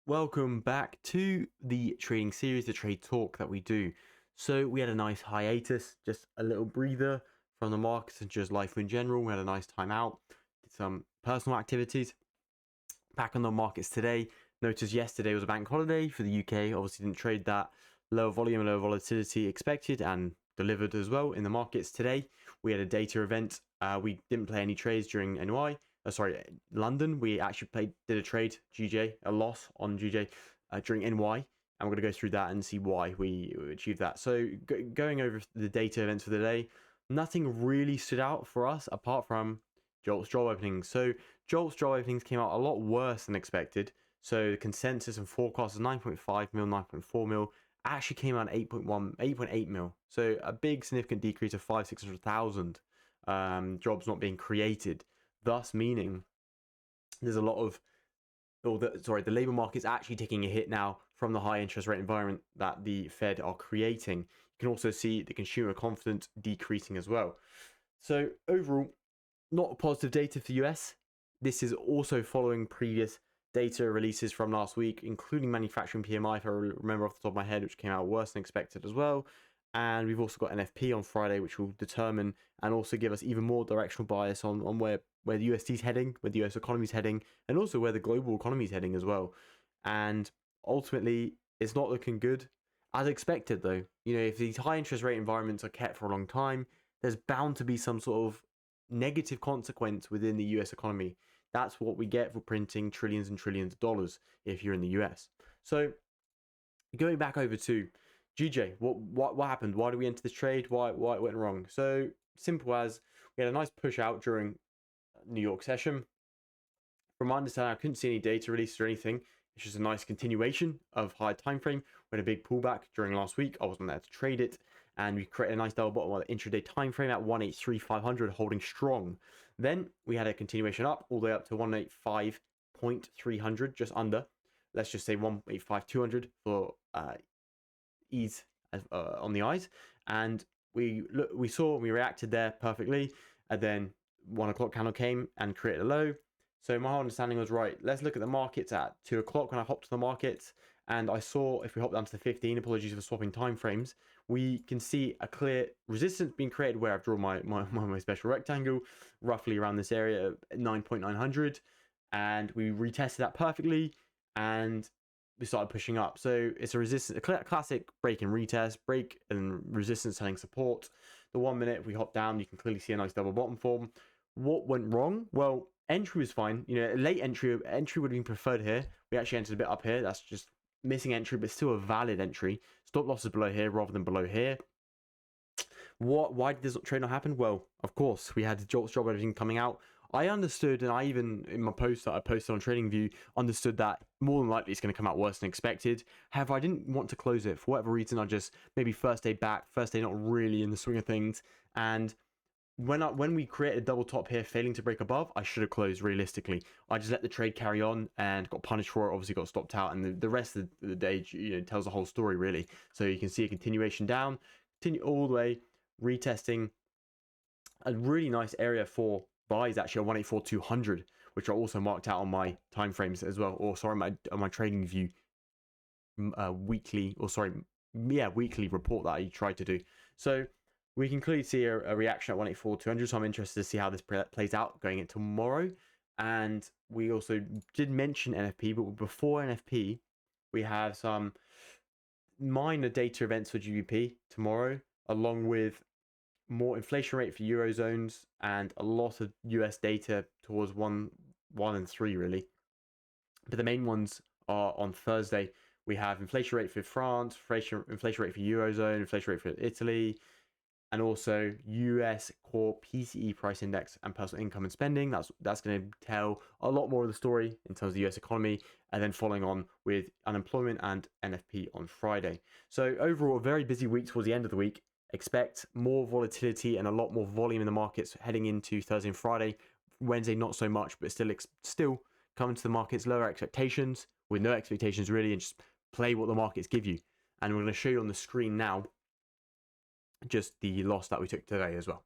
Welcome back to the trading series, the trade talk that we do. So we had a nice hiatus, just a little breather from the markets and just life in general. We had a nice time out, did some personal activities. Back on the markets today. Notice yesterday was a bank holiday for the UK. Obviously didn't trade that. Lower volume and lower volatility expected and delivered as well in the markets today. We had a data event. We didn't play any trades during London. We actually did a trade, GJ, a loss on GJ during NY. And we're going to go through that and see why we achieved that. So going over the data events for the day, nothing really stood out for us apart from Jolt's job openings. So Jolt's job openings came out a lot worse than expected. So the consensus and forecast is 9.5 mil, 9.4 mil. Actually came out 8.8 mil. So a big significant decrease of 600,000 jobs not being created. Thus meaning there's a lot of, the labor market's actually taking a hit now from the high interest rate environment that the Fed are creating. You can also see the consumer confidence decreasing as well. So overall, not positive data for the US. This is also following previous data releases from last week, including manufacturing PMI, if I remember off the top of my head, which came out worse than expected as well. And we've also got NFP on Friday, which will determine and also give us even more directional bias on where the USD is heading, where the US economy is heading, and also where the global economy is heading as well. And ultimately, it's not looking good as expected, though. If these high interest rate environments are kept for a long time, there's bound to be some sort of negative consequence within the US economy. That's what we get for printing trillions and trillions of dollars if you're in the US. So going back over to GJ, what happened? Why did we enter this trade? Why it went wrong? So simple as we had a nice push out during New York session. From my understanding, I couldn't see any data releases or anything. It's just a nice continuation of high time frame. We had a big pullback during last week. I wasn't there to trade it, and we created a nice double bottom on the intraday time frame at 183,500, holding strong. Then we had a continuation up all the way up to 185.300, just under. Let's just say 185,200 for ease on the eyes. And we reacted there perfectly, and then 1 o'clock candle came and created a low. So my understanding was, right, let's look at the markets at 2 o'clock when I hopped to the markets, and I saw if we hop down to the 15, apologies for swapping time frames, we can see a clear resistance being created where I've drawn my special rectangle roughly around this area 9.900, and we retested that perfectly and we started pushing up. So it's a resistance, a classic break and retest, break and resistance telling support. The 1 minute, if we hop down, you can clearly see a nice double bottom form. What went wrong? Well, entry was fine. Late entry would have been preferred here. We actually entered a bit up here. That's just missing entry, but still a valid entry. Stop losses below here rather than below here. Why did this trade not happen? Well, of course, we had Jolt's job editing coming out. I understood, and I even, in my post that I posted on TradingView, understood that more than likely it's going to come out worse than expected. However, I didn't want to close it. For whatever reason, I just, maybe first day back, first day not really in the swing of things. And when we created a double top here, failing to break above, I should have closed realistically. I just let the trade carry on and got punished for it, obviously got stopped out. And the rest of the day tells the whole story, really. So you can see a continuation down, continue all the way, retesting a really nice area for buys actually at 184,200, which are also marked out on my time frames as well, or sorry, on my trading view weekly report that I tried to do. So we can clearly see a reaction at 184,200. So I'm interested to see how this plays out going into tomorrow. And we also did mention NFP, but before NFP, we have some minor data events for GBP tomorrow, along with more inflation rate for Eurozones and a lot of US data towards 1 and 3 really. But the main ones are on Thursday. We have inflation rate for France, inflation rate for Eurozone, inflation rate for Italy, and also US core PCE price index and personal income and spending. That's going to tell a lot more of the story in terms of the US economy, and then following on with unemployment and NFP on Friday. So overall, a very busy week towards the end of the week. Expect more volatility and a lot more volume in the markets heading into Thursday and Friday. Wednesday, not so much, but still coming to the markets, lower expectations with no expectations really, and just play what the markets give you. And we're going to show you on the screen now just the loss that we took today as well.